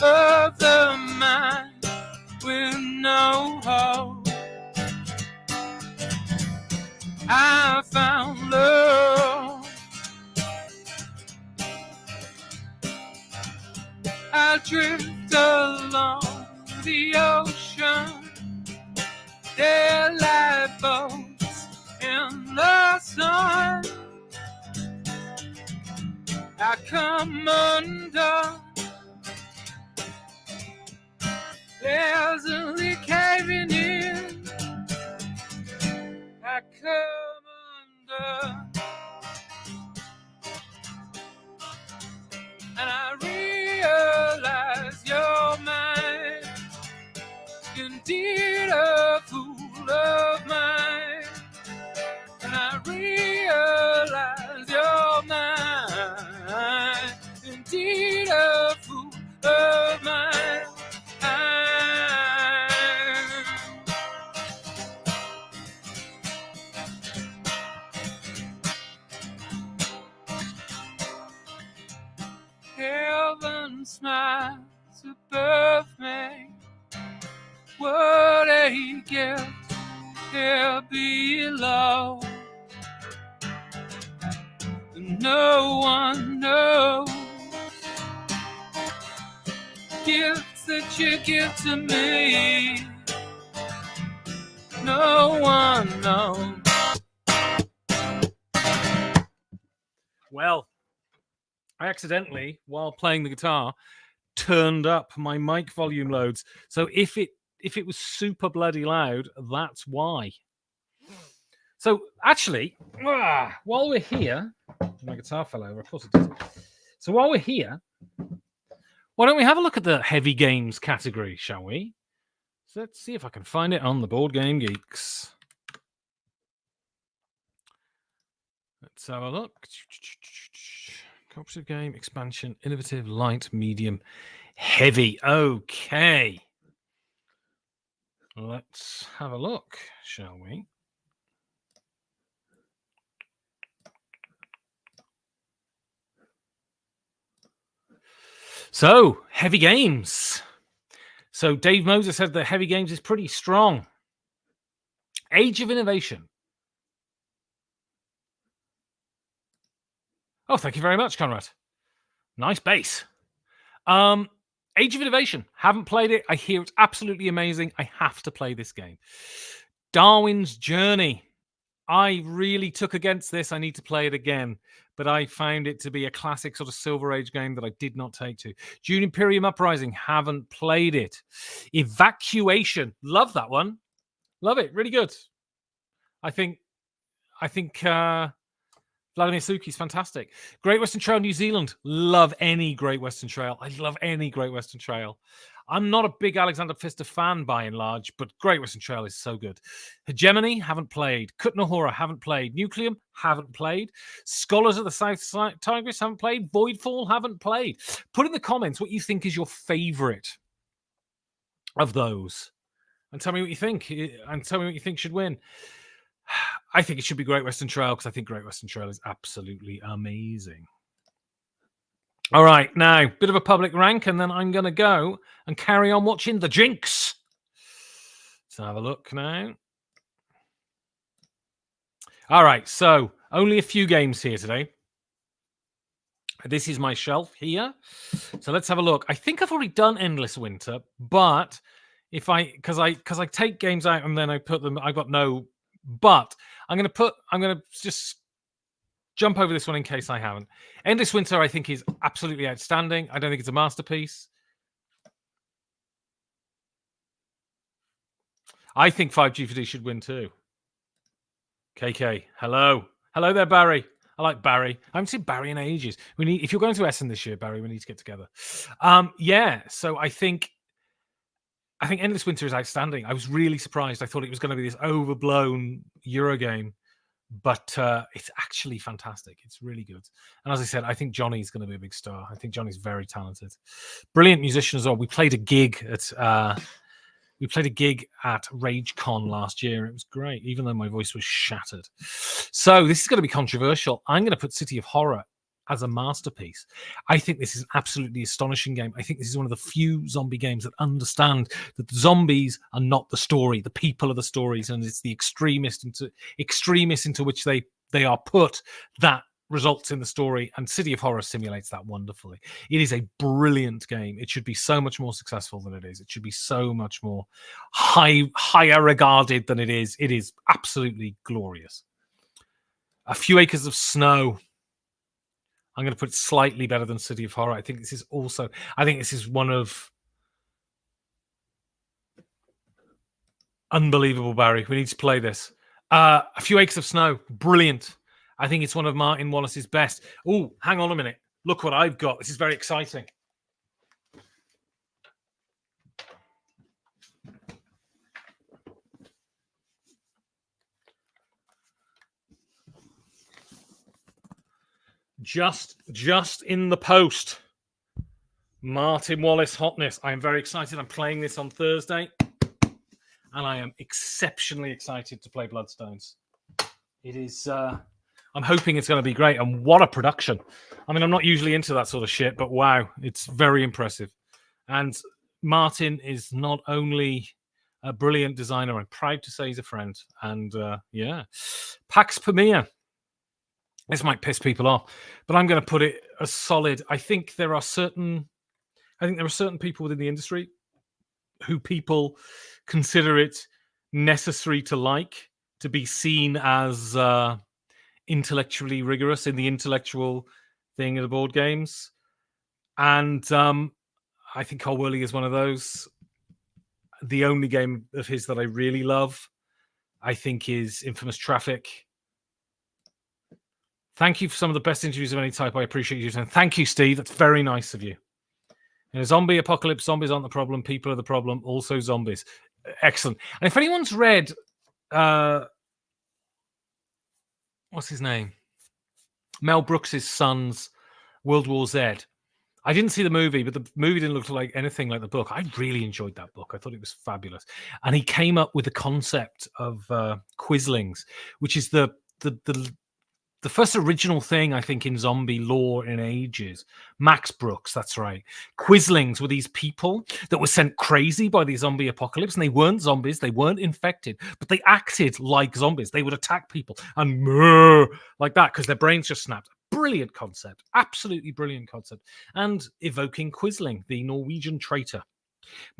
of the mind with no hope. I found love. I drift along the ocean. There lie boats in the sun. I come undone. Pleasantly caving in. I come undone. And I realize you're mine, indeed a fool of mine. And I realize you're mine, indeed a fool of mine. Heaven smiles above me. What a gift here below. No one knows. Gifts that you give to me. No one knows. Well, I accidentally, while playing the guitar, turned up my mic volume loads. So if it was super bloody loud, that's why. So actually, while we're here, my guitar fell over. Of course it did. So while we're here, why don't we have a look at the heavy games category, shall we? So let's see if I can find it on the Board Game Geeks. Let's have a look. Cooperative game, expansion, innovative, light, medium, heavy. Okay. Let's have a look, shall we? So, heavy games. So, Dave Moser said that heavy games is pretty strong. Age of Innovation. Oh, thank you very much, Conrad. Nice bass. Age of Innovation. Haven't played it. I hear it's absolutely amazing. I have to play this game. Darwin's Journey. I really took against this. I need to play it again. But I found it to be a classic sort of Silver Age game that I did not take to. Dune Imperium Uprising. Haven't played it. Evacuation. Love that one. Love it. Really good. I think Vladimir Suki's fantastic. Great Western Trail, New Zealand. Love any Great Western Trail. I love any Great Western Trail. I'm not a big Alexander Pfister fan by and large, but Great Western Trail is so good. Hegemony, haven't played. Kutnahora, haven't played. Nucleum, haven't played. Scholars of the South Tigris, haven't played. Voidfall, haven't played. Put in the comments what you think is your favorite of those. And tell me what you think. And tell me what you think should win. I think it should be Great Western Trail because I think Great Western Trail is absolutely amazing. All right, now, bit of a public rank, and then I'm going to go and carry on watching The Jinx. Let's have a look now. All right, so only a few games here today. This is my shelf here. So let's have a look. I think I've already done Endless Winter, but because I take games out and then I put them, I've got no. But I'm going to just jump over this one in case I haven't. Endless Winter, I think, is absolutely outstanding. I don't think it's a masterpiece. I think 5G4D should win too. KK, hello. Hello there, Barry. I like Barry. I haven't seen Barry in ages. If you're going to Essen this year, Barry, we need to get together. So I think Endless Winter is outstanding. I was really surprised. I thought it was going to be this overblown Euro game, but it's actually fantastic. It's really good. And as I said, I think Johnny's going to be a big star. I think Johnny's very talented. Brilliant musician as well. We played a gig at RageCon last year. It was great, even though my voice was shattered. So this is going to be controversial. I'm going to put City of Horror as a masterpiece. I think this is an absolutely astonishing game. I think this is one of the few zombie games that understand that the zombies are not the story, the people are the stories, and it's the extremists into which they are put that results in the story, and City of Horror simulates that wonderfully. It is a brilliant game. It should be so much more successful than it is. It should be so much more higher regarded than it is. It is absolutely glorious. A Few Acres of Snow. I'm going to put it slightly better than City of Horror. I think this is one of unbelievable, Barry. We need to play this. A Few Acres of Snow. Brilliant. I think it's one of Martin Wallace's best. Oh, hang on a minute. Look what I've got. This is very exciting. Just in the post. Martin Wallace Hotness. I am very excited. I'm playing this on Thursday. And I am exceptionally excited to play Bloodstones. It is... I'm hoping it's going to be great. And what a production. I mean, I'm not usually into that sort of shit, but wow, it's very impressive. And Martin is not only a brilliant designer, I'm proud to say he's a friend. And Pax Pamir. This might piss people off, but I'm going to put it as solid. I think there are certain people within the industry who people consider it necessary to like, to be seen as intellectually rigorous in the intellectual thing of the board games. And I think Cole Wehrle is one of those. The only game of his that I really love, I think, is Infamous Traffic. Thank you for some of the best interviews of any type. I appreciate you. And thank you, Steve. That's very nice of you. In a zombie apocalypse, zombies aren't the problem. People are the problem. Also zombies. Excellent. And if anyone's read... what's his name? Mel Brooks's son's World War Z. I didn't see the movie, but the movie didn't look like anything like the book. I really enjoyed that book. I thought it was fabulous. And he came up with the concept of Quizlings, which is the first original thing, I think, in zombie lore in ages. Max Brooks, that's right. Quizlings were these people that were sent crazy by the zombie apocalypse, and they weren't zombies, they weren't infected, but they acted like zombies. They would attack people and like that because their brains just snapped. Brilliant concept. Absolutely brilliant concept. And evoking Quisling, the Norwegian traitor.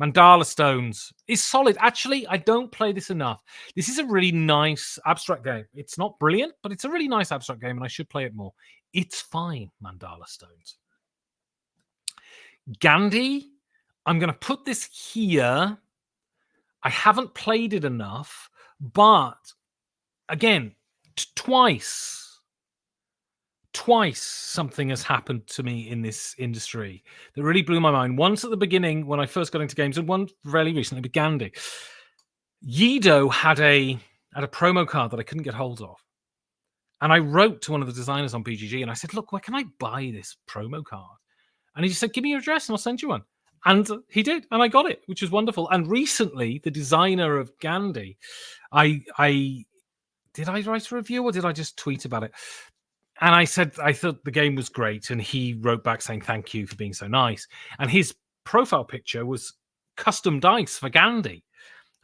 Mandala Stones is solid. Actually, I don't play this enough. This is a really nice abstract game. It's not brilliant, but it's a really nice abstract game, and I should play it more. It's fine, Mandala Stones. Gandhi, I'm going to put this here. I haven't played it enough, but again, twice something has happened to me in this industry that really blew my mind. Once at the beginning when I first got into games, and one fairly recently with Gandhi. Yido had a promo card that I couldn't get hold of. And I wrote to one of the designers on BGG and I said, look, where can I buy this promo card? And he just said, give me your address and I'll send you one. And he did, and I got it, which was wonderful. And recently, the designer of Gandhi, did I write a review or did I just tweet about it? And I said I thought the game was great, and he wrote back saying thank you for being so nice. And his profile picture was custom dice for Gandhi.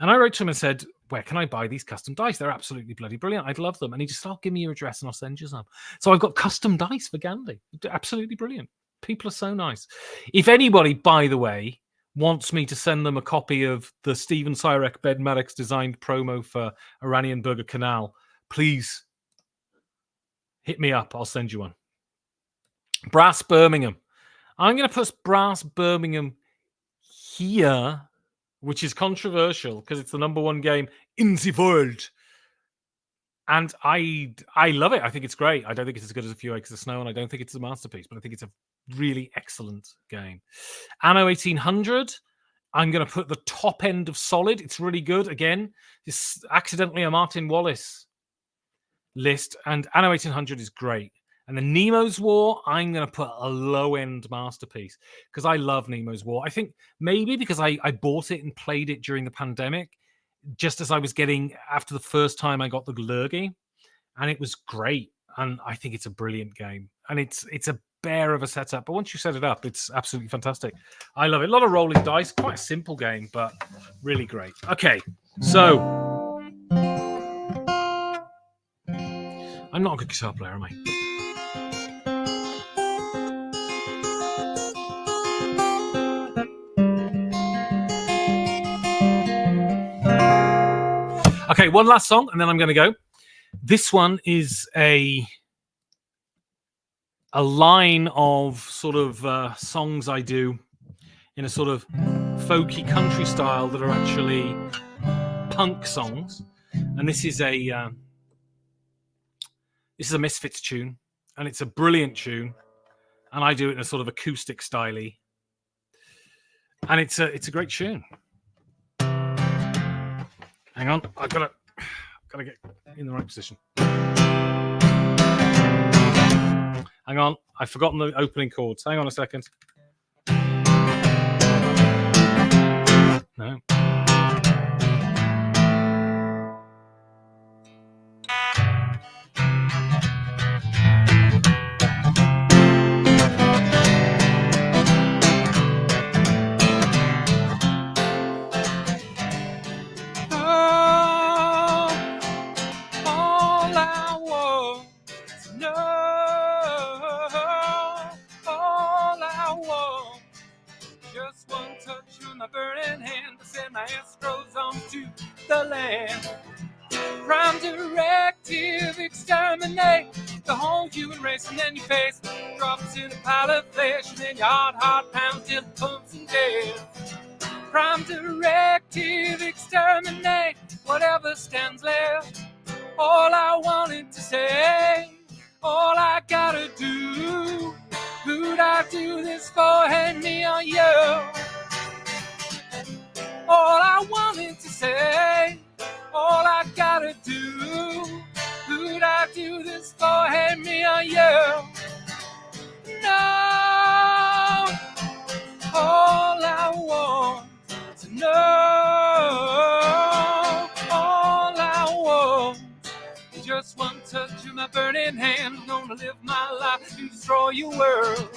And I wrote to him and said, where can I buy these custom dice? They're absolutely bloody brilliant. I'd love them. And he just said, oh, give me your address and I'll send you some. So I've got custom dice for Gandhi. Absolutely brilliant. People are so nice. If anybody, by the way, wants me to send them a copy of the Steven Syrek Ben Maddox designed promo for Oranienburger Canal, please hit me up. I'll send you one. Brass Birmingham. I'm going to put Brass Birmingham here, which is controversial because it's the number one game in the world. And I love it. I think it's great. I don't think it's as good as A Few Acres of Snow, and I don't think it's a masterpiece, but I think it's a really excellent game. Anno 1800, I'm going to put the top end of solid. It's really good. Again, it's accidentally a Martin Wallace list, and Anno 1800 is great. And the Nemo's War, I'm going to put a low-end masterpiece because I love Nemo's War. I think maybe because I bought it and played it during the pandemic, just as I was getting, after the first time I got the Lurgy, and it was great. And I think it's a brilliant game. And it's a bear of a setup, but once you set it up, it's absolutely fantastic. I love it. A lot of rolling dice, quite a simple game, but really great. Okay, so I'm not a good guitar player, am I? Okay, one last song, and then I'm going to go. This one is a line of sort of songs I do in a sort of folky country style that are actually punk songs. And this is a Misfits tune, and it's a brilliant tune. And I do it in a sort of acoustic style-y. And it's a great tune. Hang on, I've got to get in the right position. Hang on, I've forgotten the opening chords. Hang on a second. No. And then your face drops in a pile of flesh, and then your heart pounds till it pumps and death. Prime directive, exterminate whatever stands left. All I wanted to say, all I gotta do. Who'd I do this for? Hand me on you. All I wanted to say, all I gotta do. Who'd I do this for? Hand me on you. No, all I want to know, all I want is just one touch of my burning hand. I'm gonna live my life to destroy your world.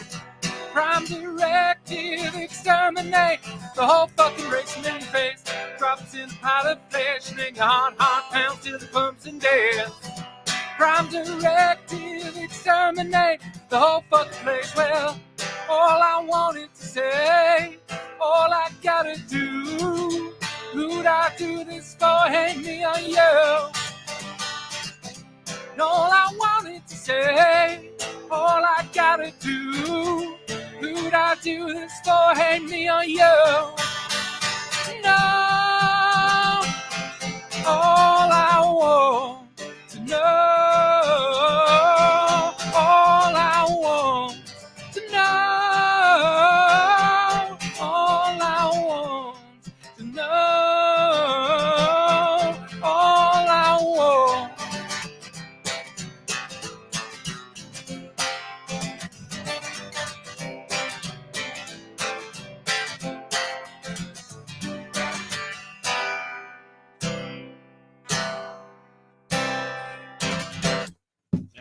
Prime directive, exterminate the whole fucking race, and then your face drops in a pile of flesh, and then your heart pounds till it pumps and death. Prime directive, exterminate the whole fucking place. Well, all I wanted to say, all I gotta do. Who'd I do this for? Hang me on you. And all I wanted to say, all I gotta do. Who'd I do this for? Hang me on you. No, all I want to know.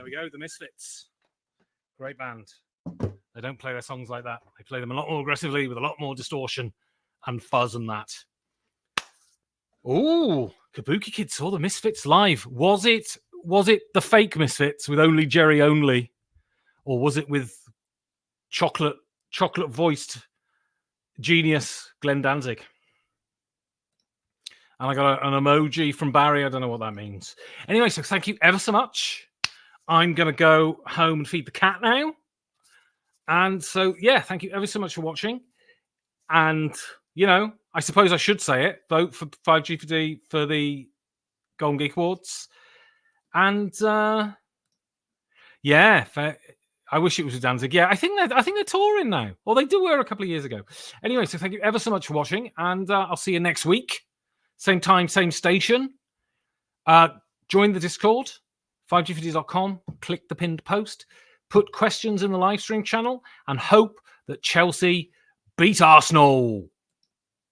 we go. The Misfits. Great band. They don't play their songs like that. They play them a lot more aggressively with a lot more distortion and fuzz and that. Oh, Kabuki Kid saw the Misfits live. Was it the fake Misfits with only Jerry only? Or was it with chocolate voiced genius Glenn Danzig? And I got an emoji from Barry. I don't know what that means. Anyway, so thank you ever so much. I'm going to go home and feed the cat now. And so, yeah, thank you ever so much for watching. And, I suppose I should say it. Vote for 5G4D for the Golden Geek Awards. And, yeah, I wish it was with Danzig. Yeah, I think they're touring now. Or they were a couple of years ago. Anyway, so thank you ever so much for watching. And I'll see you next week. Same time, same station. Join the Discord, 5gfds.com. Click the pinned post. Put questions in the live stream channel. And hope that Chelsea beat Arsenal.